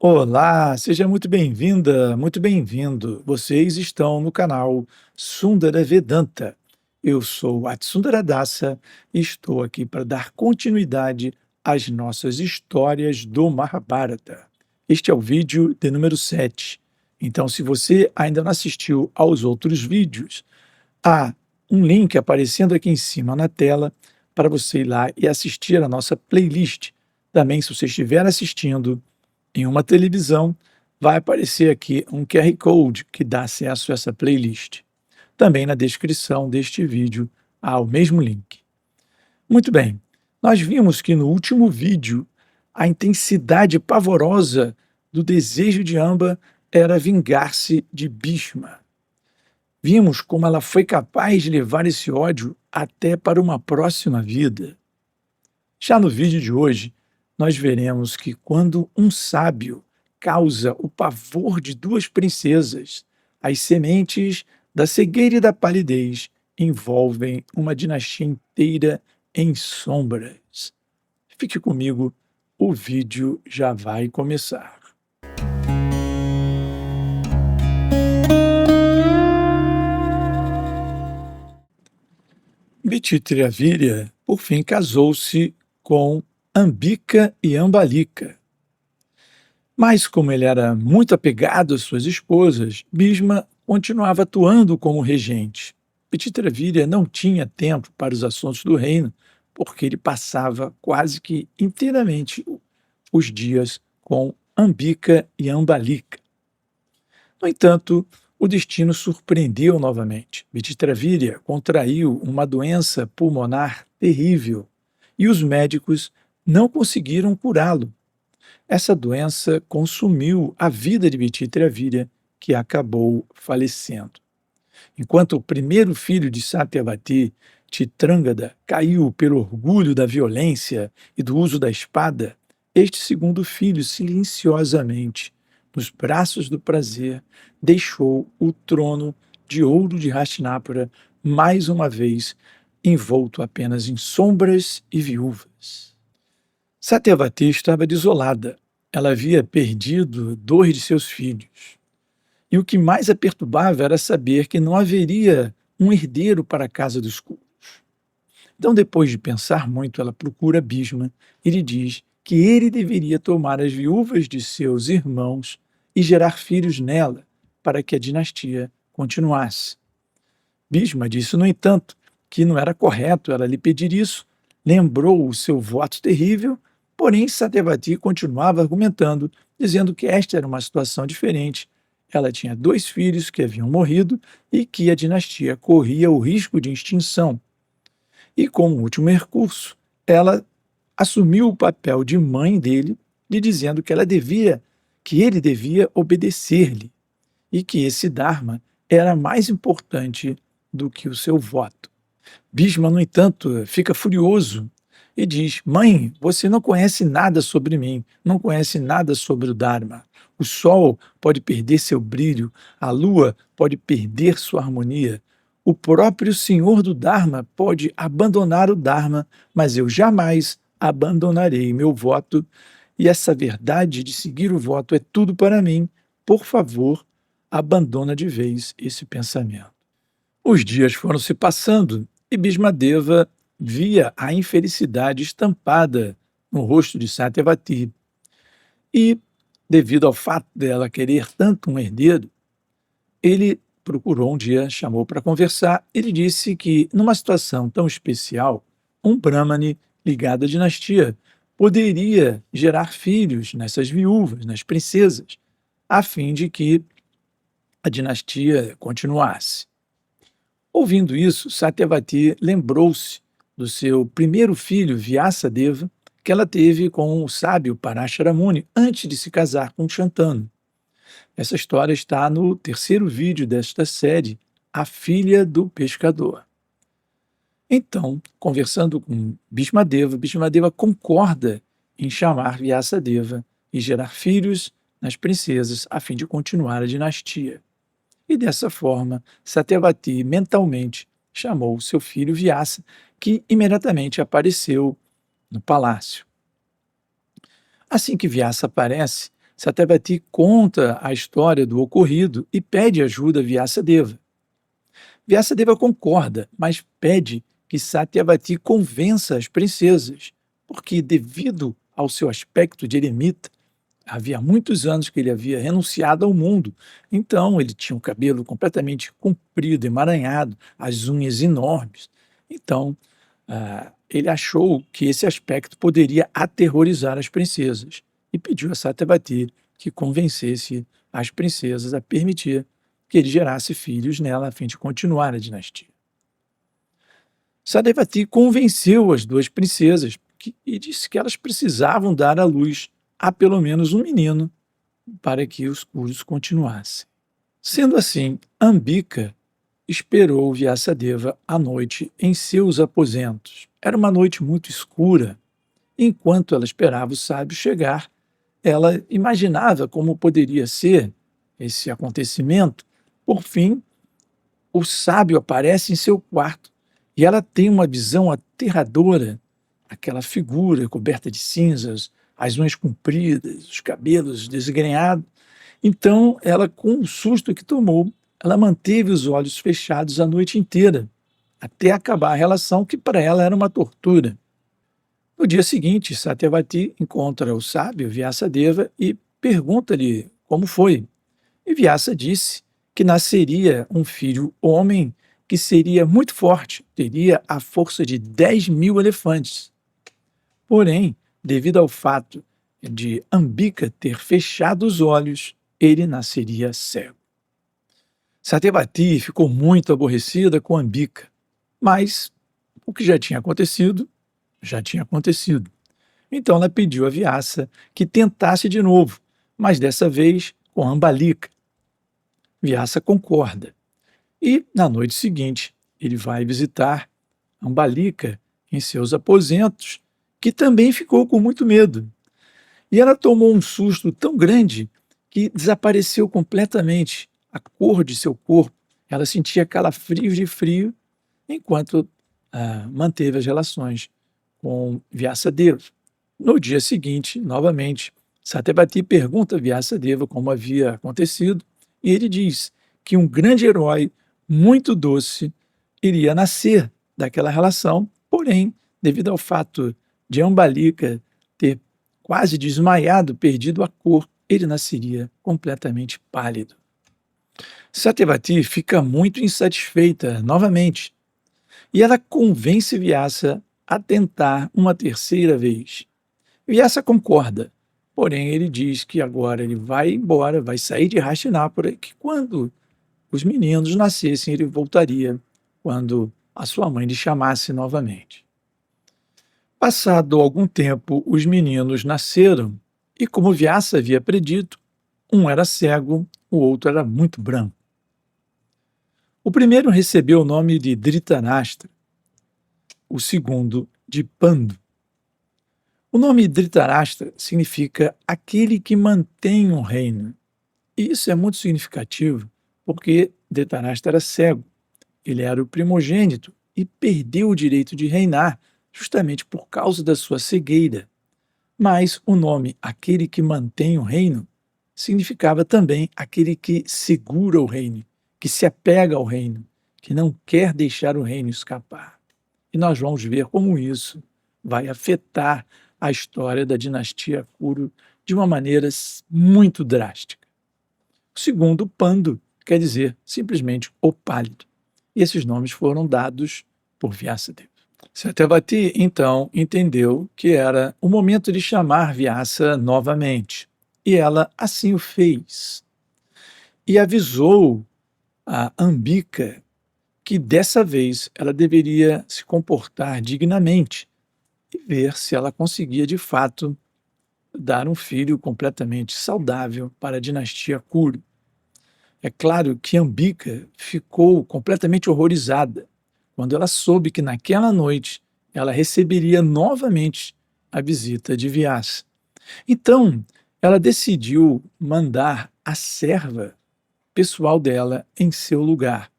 Olá, seja muito bem-vinda, muito bem-vindo. Vocês estão no canal Sundara Vedanta. Eu sou Atsundara Dasa e estou aqui para dar continuidade às nossas histórias do Mahabharata. Este é o vídeo de número 7. Então, se você ainda não assistiu aos outros vídeos, há um link aparecendo aqui em cima na tela para você ir lá e assistir a nossa playlist. Também, se você estiver assistindo em uma televisão, vai aparecer aqui um QR Code que dá acesso a essa playlist. Também na descrição deste vídeo há o mesmo link. Muito bem, nós vimos que no último vídeo a intensidade pavorosa do desejo de Amba era vingar-se de Bhishma. Vimos como ela foi capaz de levar esse ódio até para uma próxima vida. Já no vídeo de hoje, nós veremos que quando um sábio causa o pavor de duas princesas, as sementes da cegueira e da palidez envolvem uma dinastia inteira em sombras. Fique comigo, o vídeo já vai começar. Vichitravirya, por fim, casou-se com Ambika e Ambalika. Mas, como ele era muito apegado às suas esposas, Bhishma continuava atuando como regente. Vichitravirya não tinha tempo para os assuntos do reino, porque ele passava quase que inteiramente os dias com Ambika e Ambalika. No entanto, o destino surpreendeu novamente. Vichitravirya contraiu uma doença pulmonar terrível e os médicos não conseguiram curá-lo. Essa doença consumiu a vida de Vichitravirya, que acabou falecendo. Enquanto o primeiro filho de Satyavati, Chitrangada, caiu pelo orgulho da violência e do uso da espada, este segundo filho, silenciosamente, nos braços do prazer, deixou o trono de ouro de Hastinapura mais uma vez envolto apenas em sombras e viúvas. Satyavati estava desolada. Ela havia perdido 2 de seus filhos. E o que mais a perturbava era saber que não haveria um herdeiro para a casa dos Kurus. Então, depois de pensar muito, ela procura Bhishma e lhe diz que ele deveria tomar as viúvas de seus irmãos e gerar filhos nela, para que a dinastia continuasse. Bhishma disse, no entanto, que não era correto ela lhe pedir isso, lembrou o seu voto terrível. Porém, Satyavati continuava argumentando, dizendo que esta era uma situação diferente. Ela tinha 2 filhos que haviam morrido e que a dinastia corria o risco de extinção. E, como último recurso, ela assumiu o papel de mãe dele, lhe dizendo que ele devia obedecer-lhe e que esse Dharma era mais importante do que o seu voto. Bhishma, no entanto, fica furioso e diz, mãe, você não conhece nada sobre mim, não conhece nada sobre o Dharma. O sol pode perder seu brilho, a lua pode perder sua harmonia. O próprio Senhor do Dharma pode abandonar o Dharma, mas eu jamais abandonarei meu voto. E essa verdade de seguir o voto é tudo para mim. Por favor, abandona de vez esse pensamento. Os dias foram se passando e Bhismadeva via a infelicidade estampada no rosto de Satyavati. E, devido ao fato dela querer tanto um herdeiro, ele procurou um dia, chamou para conversar. Ele disse que, numa situação tão especial, um Brahmane ligado à dinastia poderia gerar filhos nessas viúvas, nas princesas, a fim de que a dinastia continuasse. Ouvindo isso, Satyavati lembrou-se do seu primeiro filho, Vyasadeva, que ela teve com o sábio Parashara Muni antes de se casar com Shantanu. Essa história está no 3º vídeo desta série, A Filha do Pescador. Então, conversando com Bhismadeva, Bhismadeva concorda em chamar Vyasadeva e gerar filhos nas princesas a fim de continuar a dinastia. E dessa forma, Satyavati mentalmente chamou seu filho Vyasa, que imediatamente apareceu no palácio. Assim que Vyasa aparece, Satyavati conta a história do ocorrido e pede ajuda a Vyasadeva. Vyasadeva concorda, mas pede que Satyavati convença as princesas, porque, devido ao seu aspecto de eremita, havia muitos anos que ele havia renunciado ao mundo. Então, ele tinha o cabelo completamente comprido, emaranhado, as unhas enormes. Então, ele achou que esse aspecto poderia aterrorizar as princesas e pediu a Satyavati que convencesse as princesas a permitir que ele gerasse filhos nela a fim de continuar a dinastia. Satyavati convenceu as duas princesas e disse que elas precisavam dar à luz a pelo menos um menino para que os curos continuassem. Sendo assim, Ambika esperou Vyasadeva à noite em seus aposentos. Era uma noite muito escura. Enquanto ela esperava o sábio chegar, ela imaginava como poderia ser esse acontecimento. Por fim, o sábio aparece em seu quarto e ela tem uma visão aterradora, aquela figura coberta de cinzas, as unhas compridas, os cabelos desgrenhados. Então, ela, com o susto que tomou, ela manteve os olhos fechados a noite inteira, até acabar a relação que para ela era uma tortura. No dia seguinte, Satyavati encontra o sábio Vyasadeva e pergunta-lhe como foi. E Vyasa disse que nasceria um filho homem que seria muito forte, teria a força de 10.000 elefantes. Porém, devido ao fato de Ambika ter fechado os olhos, ele nasceria cego. Satyavati ficou muito aborrecida com Ambika, mas o que já tinha acontecido, já tinha acontecido. Então ela pediu a Vyasa que tentasse de novo, mas dessa vez com Ambalika. Vyasa concorda. E, na noite seguinte, ele vai visitar Ambalika em seus aposentos, que também ficou com muito medo. E ela tomou um susto tão grande que desapareceu completamente a cor de seu corpo. Ela sentia calafrios de frio enquanto manteve as relações com Vyasadeva. No dia seguinte, novamente, Satyavati pergunta a Vyasadeva como havia acontecido e ele diz que um grande herói muito doce iria nascer daquela relação, porém, devido ao fato de Ambalika ter quase desmaiado, perdido a cor, ele nasceria completamente pálido. Satyavati fica muito insatisfeita novamente e ela convence Vyasa a tentar uma terceira vez. Vyasa concorda, porém ele diz que agora ele vai embora, vai sair de Hastinapura, que quando os meninos nascessem ele voltaria quando a sua mãe lhe chamasse novamente. Passado algum tempo, os meninos nasceram e, como Vyasa havia predito, um era cego, o outro era muito branco. O primeiro recebeu o nome de Dhritarashtra, o segundo de Pandu. O nome Dhritarashtra significa aquele que mantém um reino. E isso é muito significativo, porque Dhritarashtra era cego. Ele era o primogênito e perdeu o direito de reinar justamente por causa da sua cegueira. Mas o nome aquele que mantém o reino significava também aquele que segura o reino, que se apega ao reino, que não quer deixar o reino escapar. E nós vamos ver como isso vai afetar a história da dinastia Kuru de uma maneira muito drástica. O segundo, Pandu, quer dizer simplesmente o pálido. E esses nomes foram dados por Vyasadeva. Satyavati, então, entendeu que era o momento de chamar Vyasa novamente. E ela assim o fez. E avisou a Ambika que dessa vez ela deveria se comportar dignamente e ver se ela conseguia, de fato, dar um filho completamente saudável para a dinastia Kuru. É claro que Ambika ficou completamente horrorizada quando ela soube que naquela noite ela receberia novamente a visita de Vyasa. Então, ela decidiu mandar a serva pessoal dela em seu lugar.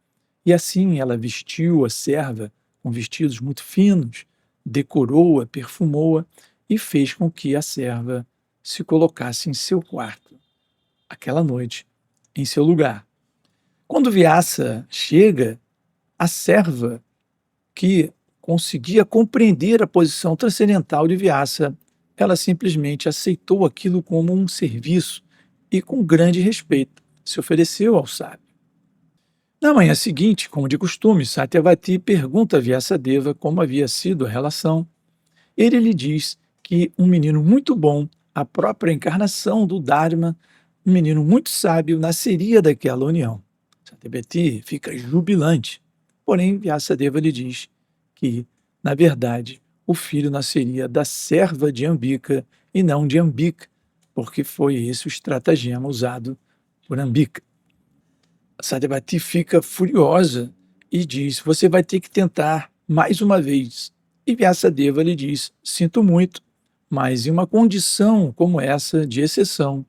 E assim ela vestiu a serva com vestidos muito finos, decorou-a, perfumou-a e fez com que a serva se colocasse em seu quarto. aquela noite em seu lugar. Quando Vyasa chega, a serva que conseguia compreender a posição transcendental de Vyasa, ela simplesmente aceitou aquilo como um serviço e, com grande respeito, se ofereceu ao sábio. Na manhã seguinte, como de costume, Satyavati pergunta a Vyasadeva como havia sido a relação. Ele lhe diz que um menino muito bom, a própria encarnação do Dharma, um menino muito sábio, nasceria daquela união. Satyavati fica jubilante, porém Vyasadeva lhe diz que, na verdade, o filho nasceria da serva de Ambika e não de Ambika, porque foi esse o estratagema usado por Ambika. Satyavati fica furiosa e diz: você vai ter que tentar mais uma vez. E Vyasadeva lhe diz: sinto muito, mas em uma condição como essa de exceção,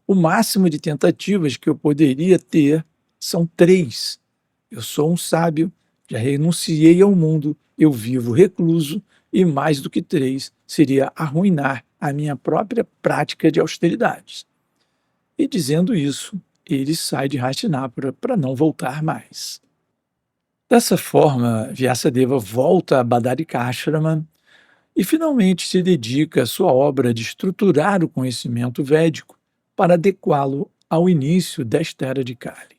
o máximo de tentativas que eu poderia ter são 3. Eu sou um sábio, já renunciei ao mundo, eu vivo recluso, e mais do que 3 seria arruinar a minha própria prática de austeridades. E dizendo isso, ele sai de Hastinapura para não voltar mais. Dessa forma, Vyasadeva volta a Badarikashrama e finalmente se dedica à sua obra de estruturar o conhecimento védico para adequá-lo ao início desta era de Kali.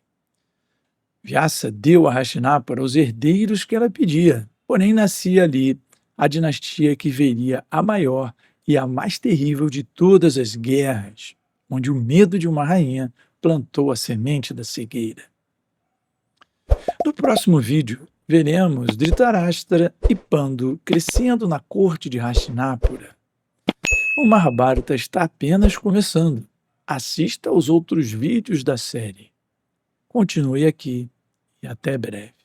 Vyasa deu a Hastinapura os herdeiros que ela pedia, porém nascia ali a dinastia que veria a maior e a mais terrível de todas as guerras, onde o medo de uma rainha plantou a semente da cegueira. No próximo vídeo, veremos Dhritarashtra e Pandu crescendo na corte de Hastinapura. O Mahabharata está apenas começando. Assista aos outros vídeos da série. Continue aqui e até breve.